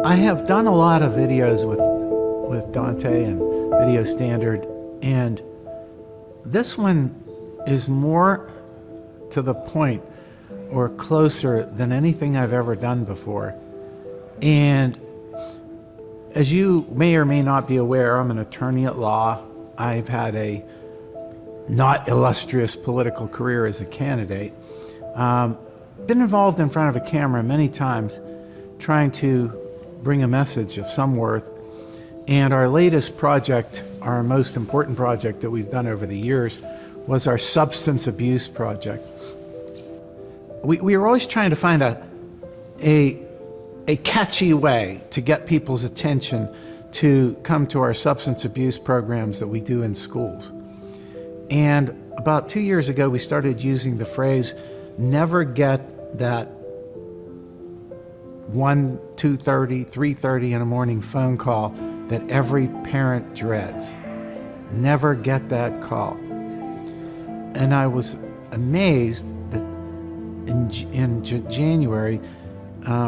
I have done a lot of videos with Dante and Video Standard, and this one is more to the point or closer than anything I've ever done before. And as you may or may not be aware, I'm an attorney at law. I've had a not illustrious political career as a candidate. Been involved in front of a camera many times trying to bring a message of some worth. And our latest project, our most important project that we've done over the years, was our substance abuse project. We were always trying to find a catchy way to get people's attention to come to our substance abuse programs that we do in schools. And about 2 years ago, we started using the phrase, never get that 1, 2:30, 3:30 in the morning phone call that every parent dreads. Never get that call. And I was amazed that in January,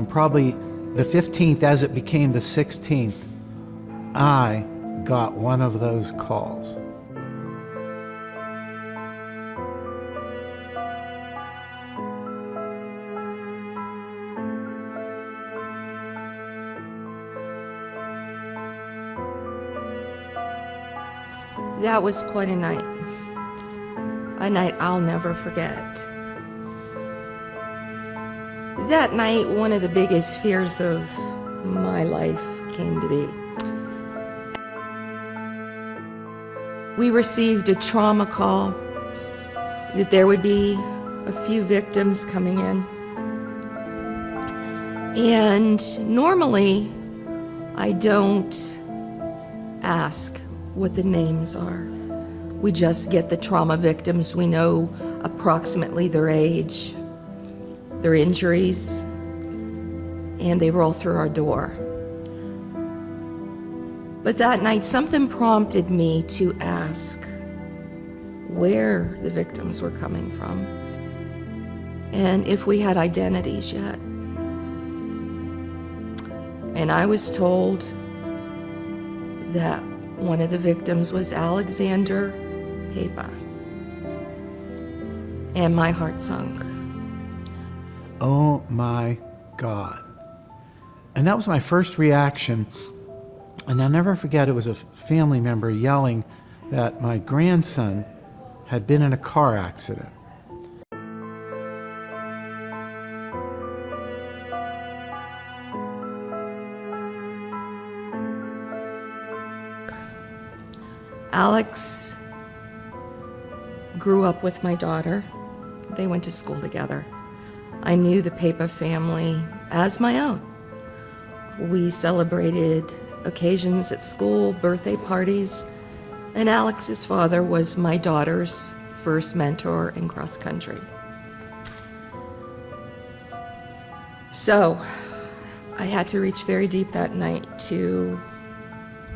probably the 15th as it became the 16th, I got one of those calls. That was quite a night I'll never forget. That night, one of the biggest fears of my life came to be. We received a trauma call that there would be a few victims coming in. And normally, I don't ask what the names are. We just get the trauma victims. We know approximately their age, their injuries, and they roll through our door. But that night, something prompted me to ask where the victims were coming from and if we had identities yet. And I was told that one of the victims was Alexander Papa. And my heart sunk. Oh my God. And that was my first reaction. And I'll never forget, it was a family member yelling that my grandson had been in a car accident. Alex grew up with my daughter. They went to school together. I knew the Papa family as my own. We celebrated occasions at school, birthday parties, and Alex's father was my daughter's first mentor in cross country. So I had to reach very deep that night to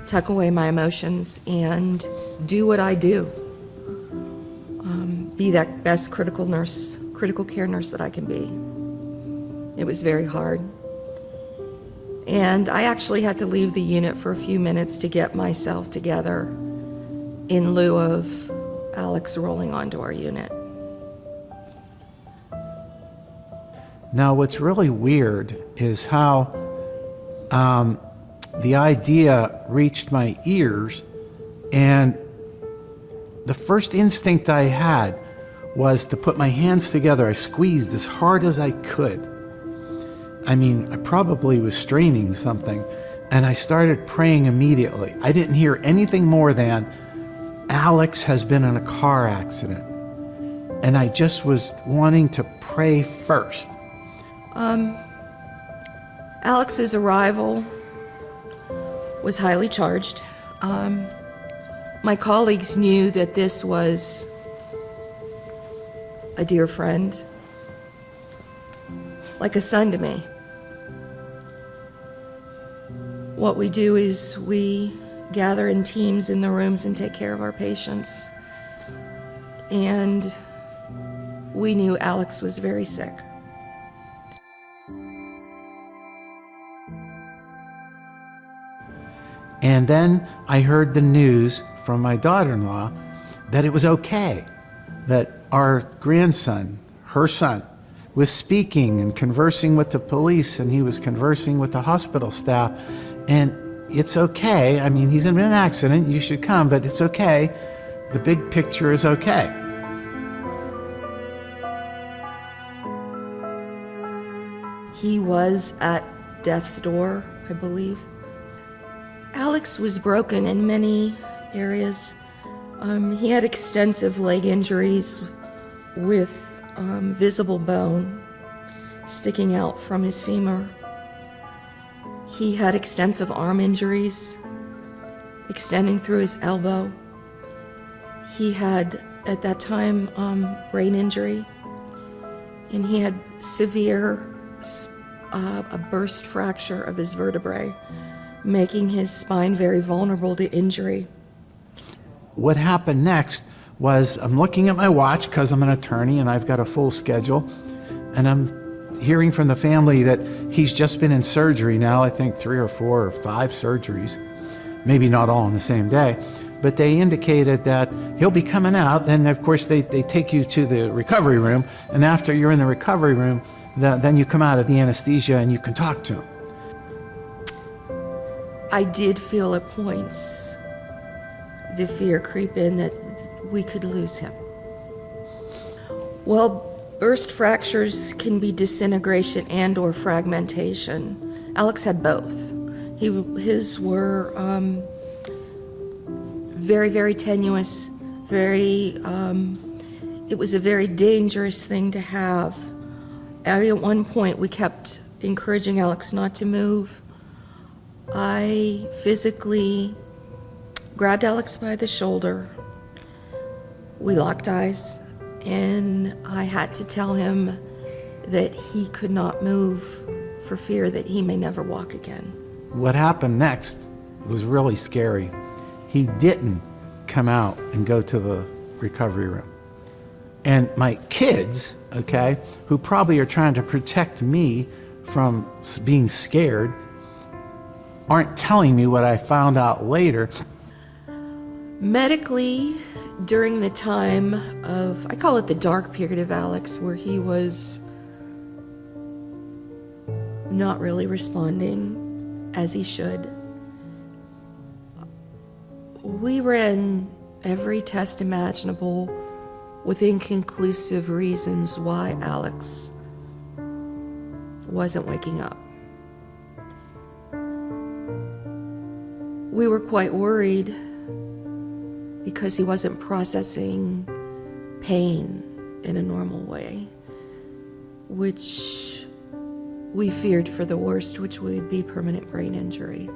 tuck away my emotions and do what I do. Be that best critical care nurse that I can be. It was very hard. And I actually had to leave the unit for a few minutes to get myself together in lieu of Alex rolling onto our unit. Now, what's really weird is how the idea reached my ears, and the first instinct I had was to put my hands together. I squeezed as hard as I could. I mean, I probably was straining something, and I started praying immediately. I didn't hear anything more than, Alex has been in a car accident. And I just was wanting to pray first. Alex's arrival was highly charged. My colleagues knew that this was a dear friend, like a son to me. What we do is we gather in teams in the rooms and take care of our patients. And we knew Alex was very sick. And then I heard the news from my daughter-in-law that it was okay, that our grandson, her son, was speaking and conversing with the police, and he was conversing with the hospital staff. And it's okay. I mean, he's in an accident. You should come, but it's okay. The big picture is okay. He was at death's door, I believe. Alex was broken in many areas. He had extensive leg injuries with visible bone sticking out from his femur. He had extensive arm injuries extending through his elbow. He had, at that time, brain injury, and he had severe a burst fracture of his vertebrae, making his spine very vulnerable to injury. What happened next was I'm looking at my watch because I'm an attorney and I've got a full schedule, and I'm hearing from the family that he's just been in surgery now, I think 3 or 4 or 5 surgeries, maybe not all on the same day, but they indicated that he'll be coming out. Then of course they take you to the recovery room, and after you're in the recovery room, then you come out of the anesthesia and you can talk to him. I did feel at points the fear creep in that we could lose him. Well, burst fractures can be disintegration and or fragmentation. Alex had both. His were very, very tenuous, it was a very dangerous thing to have. At one point, we kept encouraging Alex not to move. I physically grabbed Alex by the shoulder. We locked eyes, and I had to tell him that he could not move for fear that he may never walk again. What happened next was really scary. He didn't come out and go to the recovery room. And my kids, okay, who probably are trying to protect me from being scared, aren't telling me what I found out later. Medically, during the time of, I call it the dark period of Alex, where he was not really responding as he should, we ran every test imaginable with inconclusive reasons why Alex wasn't waking up. We were quite worried because he wasn't processing pain in a normal way, which we feared for the worst, which would be permanent brain injury.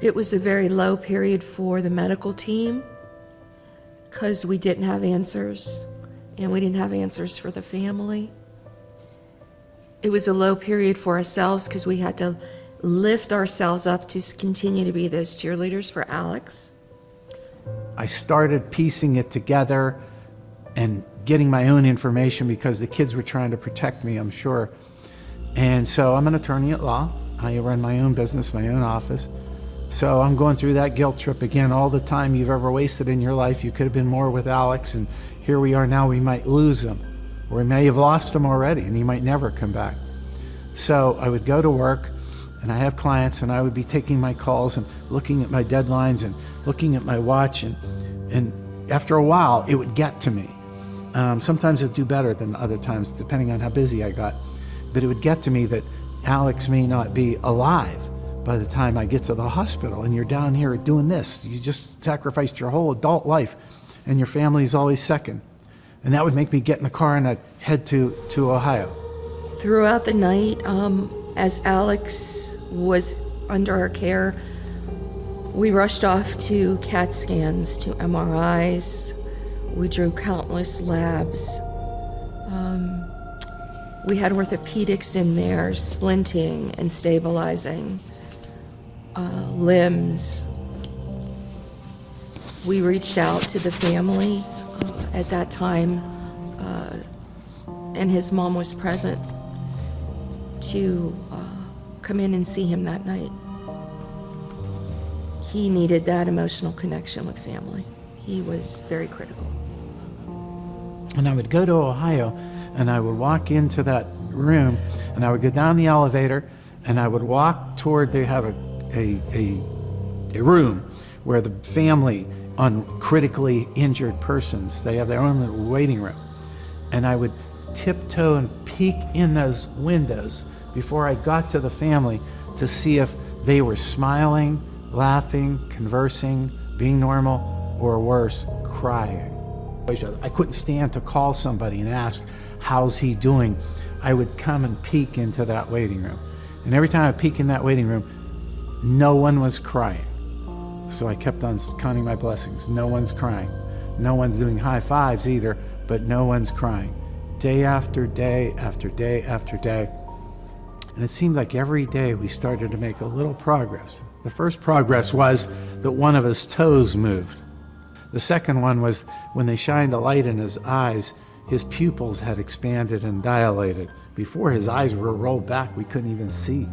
It was a very low period for the medical team because we didn't have answers, and we didn't have answers for the family. It was a low period for ourselves because we had to lift ourselves up to continue to be those cheerleaders for Alex. I started piecing it together and getting my own information because the kids were trying to protect me, I'm sure. And so I'm an attorney at law. I run my own business, my own office. So I'm going through that guilt trip again. All the time you've ever wasted in your life, you could have been more with Alex, and here we are now, we might lose him. Or we may have lost him already and he might never come back. So I would go to work, and I have clients, and I would be taking my calls and looking at my deadlines and looking at my watch, and after a while it would get to me. Sometimes it'd do better than other times, depending on how busy I got. But it would get to me that Alex may not be alive by the time I get to the hospital, and you're down here doing this. You just sacrificed your whole adult life, and your family is always second. And that would make me get in the car and I'd head to Ohio. Throughout the night, as Alex was under our care, we rushed off to CAT scans, to MRIs. We drew countless labs. We had orthopedics in there, splinting and stabilizing limbs. We reached out to the family at that time, and his mom was present to come in and see him that night. He needed that emotional connection with family. He was very critical. And I would go to Ohio, and I would walk into that room, and I would go down the elevator, and I would walk toward, they have a room where the family on critically injured persons, they have their own little waiting room. And I would tiptoe and peek in those windows before I got to the family to see if they were smiling, laughing, conversing, being normal, or worse, crying. I couldn't stand to call somebody and ask, how's he doing? I would come and peek into that waiting room. And every time I peek in that waiting room, no one was crying. So I kept on counting my blessings. No one's crying. No one's doing high fives either, but no one's crying. Day after day after day after day. And it seemed like every day we started to make a little progress. The first progress was that one of his toes moved. The second one was when they shined a light in his eyes, his pupils had expanded and dilated. Before his eyes were rolled back, we couldn't even see,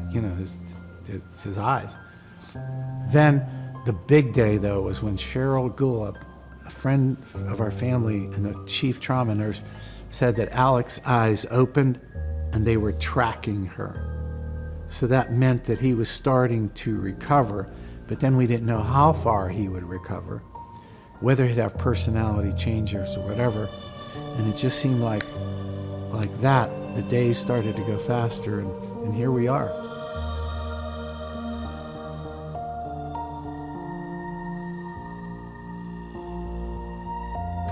his eyes. Then the big day, though, was when Cheryl Gullup, a friend of our family and the chief trauma nurse, said that Alex's eyes opened and they were tracking her. So that meant that he was starting to recover, but then we didn't know how far he would recover, whether he'd have personality changes or whatever. And it just seemed like that, the days started to go faster, and here we are.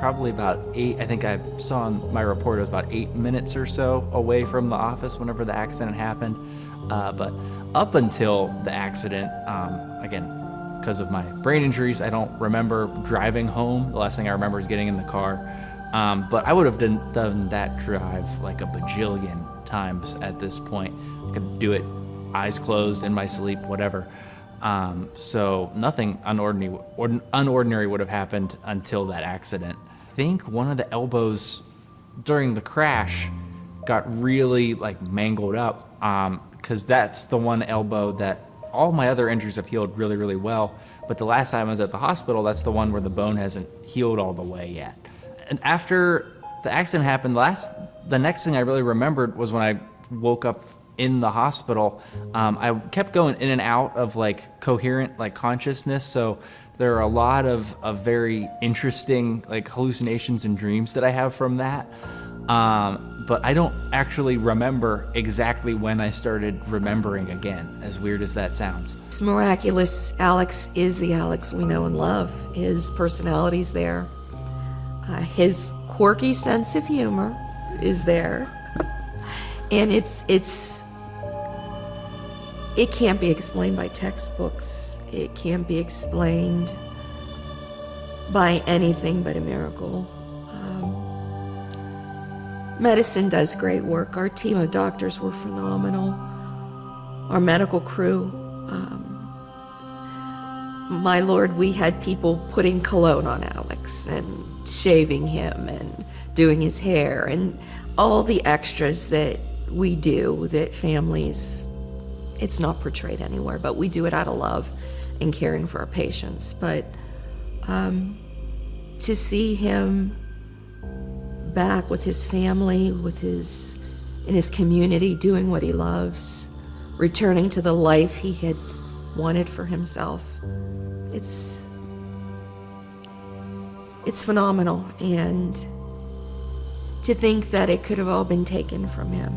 Probably about 8, I think I saw on my report it was about 8 minutes or so away from the office whenever the accident happened. But up until the accident, again, because of my brain injuries, I don't remember driving home. The last thing I remember is getting in the car. But I would have done that drive like a bajillion times at this point. I could do it eyes closed, in my sleep, whatever. So nothing unordinary would have happened until that accident. I think one of the elbows during the crash got really mangled up, because that's the one elbow that all my other injuries have healed really, really well. But the last time I was at the hospital, that's the one where the bone hasn't healed all the way yet. And after the accident happened, the next thing I really remembered was when I woke up in the hospital. I kept going in and out of coherent consciousness. So there are a lot of very interesting hallucinations and dreams that I have from that. But I don't actually remember exactly when I started remembering again, as weird as that sounds. It's miraculous. Alex is the Alex we know and love. His personality's there. His quirky sense of humor is there. And it can't be explained by textbooks. It can't be explained by anything but a miracle. Medicine does great work. Our team of doctors were phenomenal. Our medical crew. My Lord, we had people putting cologne on Alex and shaving him and doing his hair and all the extras that we do that families, it's not portrayed anywhere, but we do it out of love and caring for our patients. But to see him back with his family, in his community, doing what he loves, returning to the life he had wanted for himself, it's phenomenal. And to think that it could have all been taken from him.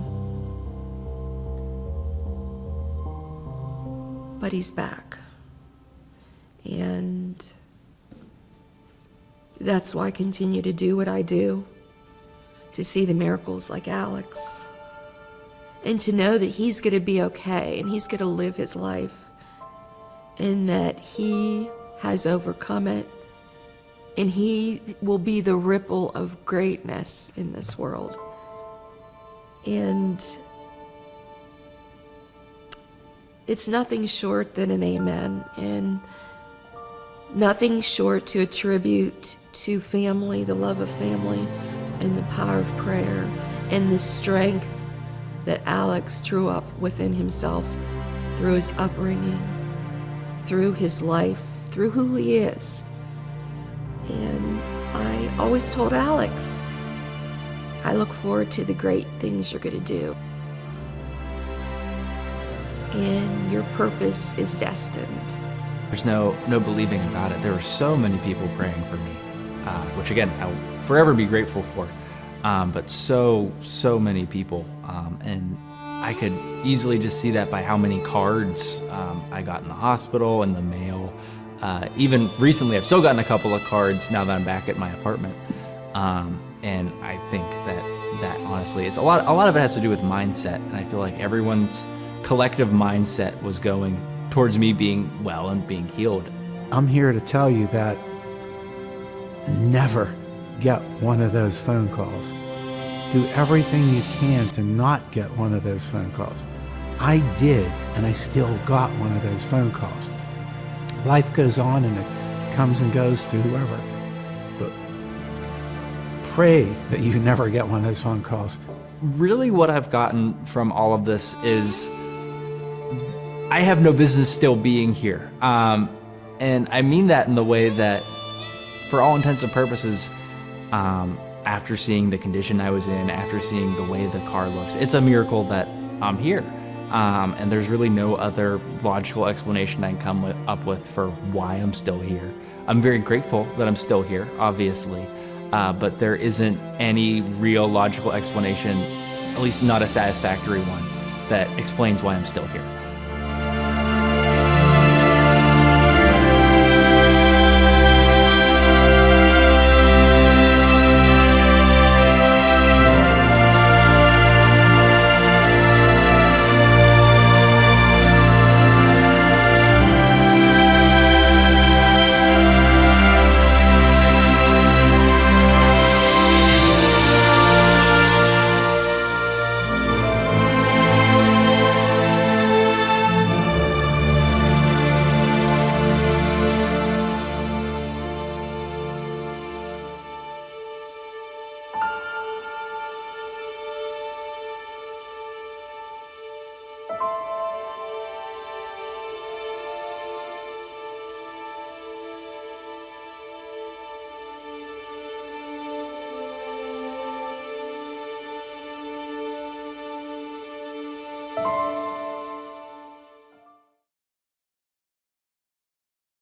But he's back. And that's why I continue to do what I do, to see the miracles like Alex, and to know that he's going to be okay and he's going to live his life, and that he has overcome it, and he will be the ripple of greatness in this world. And it's nothing short than an amen, and nothing short to attribute to family, the love of family, and the power of prayer, and the strength that Alex drew up within himself through his upbringing, through his life, through who he is. And I always told Alex, I look forward to the great things you're going to do. And your purpose is destined. There's no believing about it. There were so many people praying for me, which again, I'll forever be grateful for. But so many people. And I could easily just see that by how many cards I got in the hospital and the mail. Even recently, I've still gotten a couple of cards now that I'm back at my apartment. And I think that honestly, it's a lot of it has to do with mindset. And I feel like everyone's collective mindset was going towards me being well and being healed. I'm here to tell you that never get one of those phone calls. Do everything you can to not get one of those phone calls. I did, and I still got one of those phone calls. Life goes on and it comes and goes to whoever. But pray that you never get one of those phone calls. Really what I've gotten from all of this is I have no business still being here. And I mean that in the way that, for all intents and purposes, after seeing the condition I was in, after seeing the way the car looks, it's a miracle that I'm here. And there's really no other logical explanation I can come up with for why I'm still here. I'm very grateful that I'm still here, obviously, but there isn't any real logical explanation, at least not a satisfactory one, that explains why I'm still here.